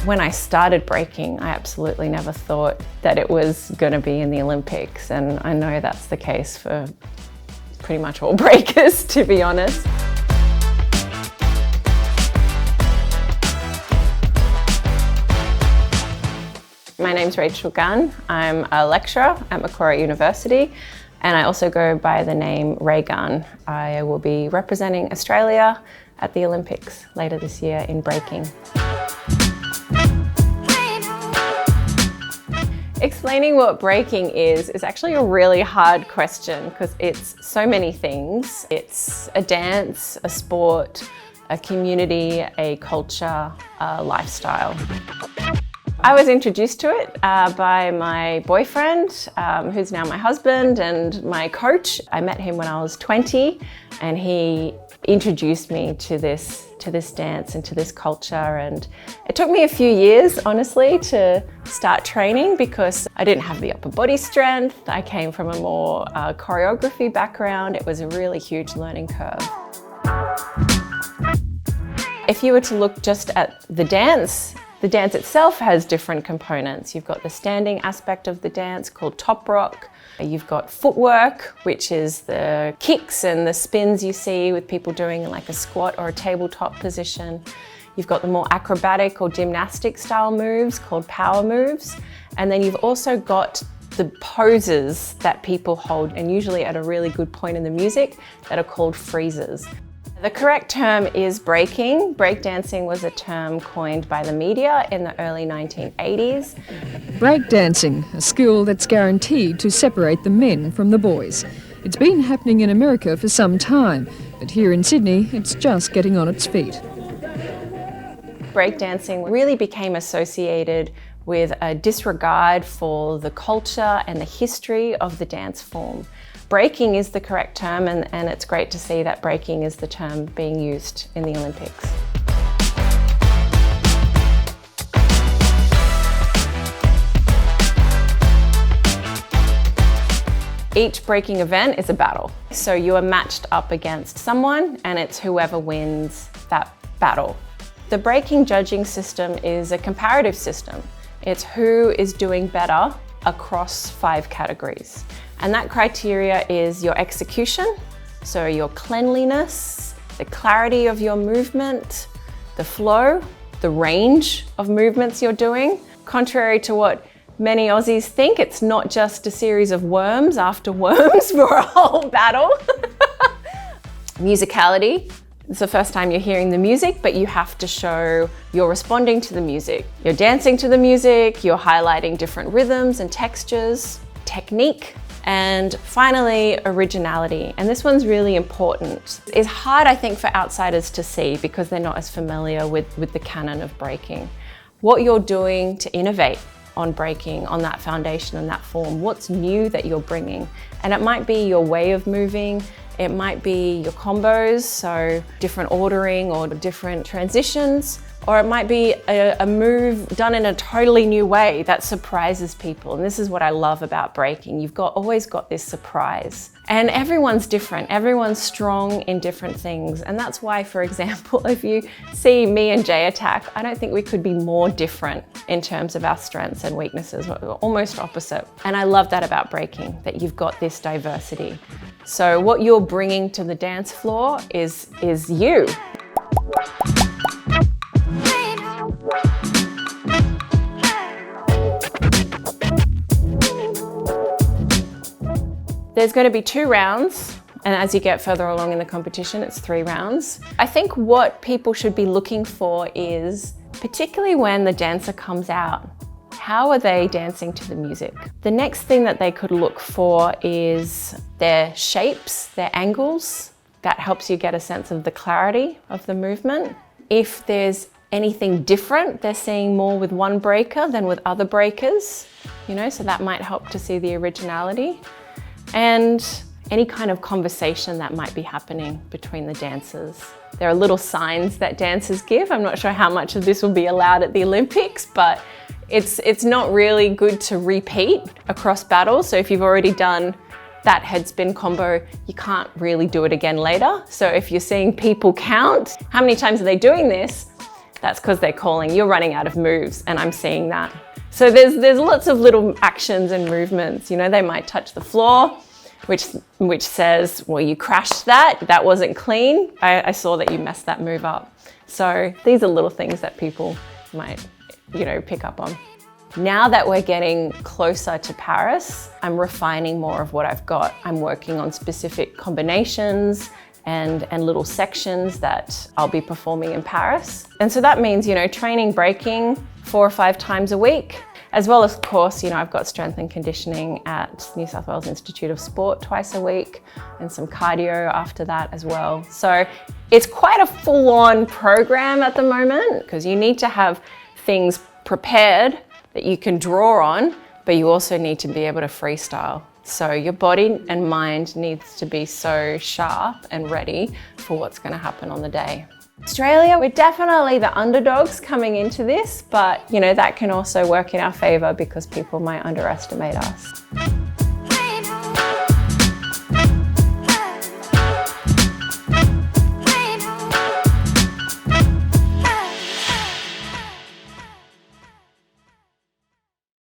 When I started breaking, I absolutely never thought that it was going to be in the Olympics, and I know that's the case for pretty much all breakers, to be honest. My name's Rachael Gunn. I'm a lecturer at Macquarie University, and I also go by the name Raygun. I will be representing Australia at the Olympics later this year in breaking. Explaining what breaking is actually a really hard question because it's so many things. It's a dance, a sport, a community, a culture, a lifestyle. I was introduced to it by my boyfriend, who's now my husband, and my coach. I met him when I was 20, and he introduced me to this dance and to this culture. And it took me a few years, honestly, to start training because I didn't have the upper body strength. I came from a more choreography background. It was a really huge learning curve. If you were to look just at the dance itself has different components. You've got the standing aspect of the dance called top rock. You've got footwork, which is the kicks and the spins you see with people doing like a squat or a tabletop position. You've got the more acrobatic or gymnastic style moves called power moves. And then you've also got the poses that people hold, and usually at a really good point in the music, that are called freezes. The correct term is breaking. Breakdancing was a term coined by the media in the early 1980s. Breakdancing, a skill that's guaranteed to separate the men from the boys. It's been happening in America for some time, but here in Sydney, it's just getting on its feet. Breakdancing really became associated with a disregard for the culture and the history of the dance form. Breaking is the correct term, and it's great to see that breaking is the term being used in the Olympics. Each breaking event is a battle. So you are matched up against someone, and it's whoever wins that battle. The breaking judging system is a comparative system. It's who is doing better across 5 categories. And that criteria is your execution, so your cleanliness, the clarity of your movement, the flow, the range of movements you're doing. Contrary to what many Aussies think, it's not just a series of worms after worms for a whole battle. Musicality. It's the first time you're hearing the music, but you have to show you're responding to the music. You're dancing to the music, you're highlighting different rhythms and textures. Technique. And finally, originality. And this one's really important. It's hard, I think, for outsiders to see because they're not as familiar with the canon of breaking. What you're doing to innovate on breaking, on that foundation and that form, what's new that you're bringing. And it might be your way of moving, it might be your combos, so different ordering or different transitions, or it might be a move done in a totally new way that surprises people. And this is what I love about breaking. You've always got this surprise. And everyone's different. Everyone's strong in different things. And that's why, for example, if you see me and Jay attack, I don't think we could be more different in terms of our strengths and weaknesses. We're almost opposite. And I love that about breaking, that you've got this diversity. So what you're bringing to the dance floor is you. There's going to be 2 rounds, and as you get further along in the competition, it's 3 rounds. I think what people should be looking for is, particularly when the dancer comes out, how are they dancing to the music? The next thing that they could look for is their shapes, their angles. That helps you get a sense of the clarity of the movement. If there's anything different they're seeing more with one breaker than with other breakers, so that might help to see the originality. And any kind of conversation that might be happening between the dancers. There are little signs that dancers give. I'm not sure how much of this will be allowed at the Olympics, but it's not really good to repeat across battles. So if you've already done that head spin combo, you can't really do it again later. So if you're seeing people count, how many times are they doing this? That's because they're calling, you're running out of moves, and I'm seeing that. So there's lots of little actions and movements. You know, they might touch the floor, which says, well, you crashed that wasn't clean. I saw that you messed that move up. So these are little things that people might, you know, pick up on. Now that we're getting closer to Paris, I'm refining more of what I've got. I'm working on specific combinations and little sections that I'll be performing in Paris. And so that means, you know, training breaking 4 or 5 times a week, as well as, of course, you know, I've got strength and conditioning at New South Wales Institute of Sport twice a week and some cardio after that as well. So it's quite a full-on program at the moment because you need to have things prepared that you can draw on, but you also need to be able to freestyle. So your body and mind needs to be so sharp and ready for what's going to happen on the day. Australia, we're definitely the underdogs coming into this, but you know, that can also work in our favor because people might underestimate us.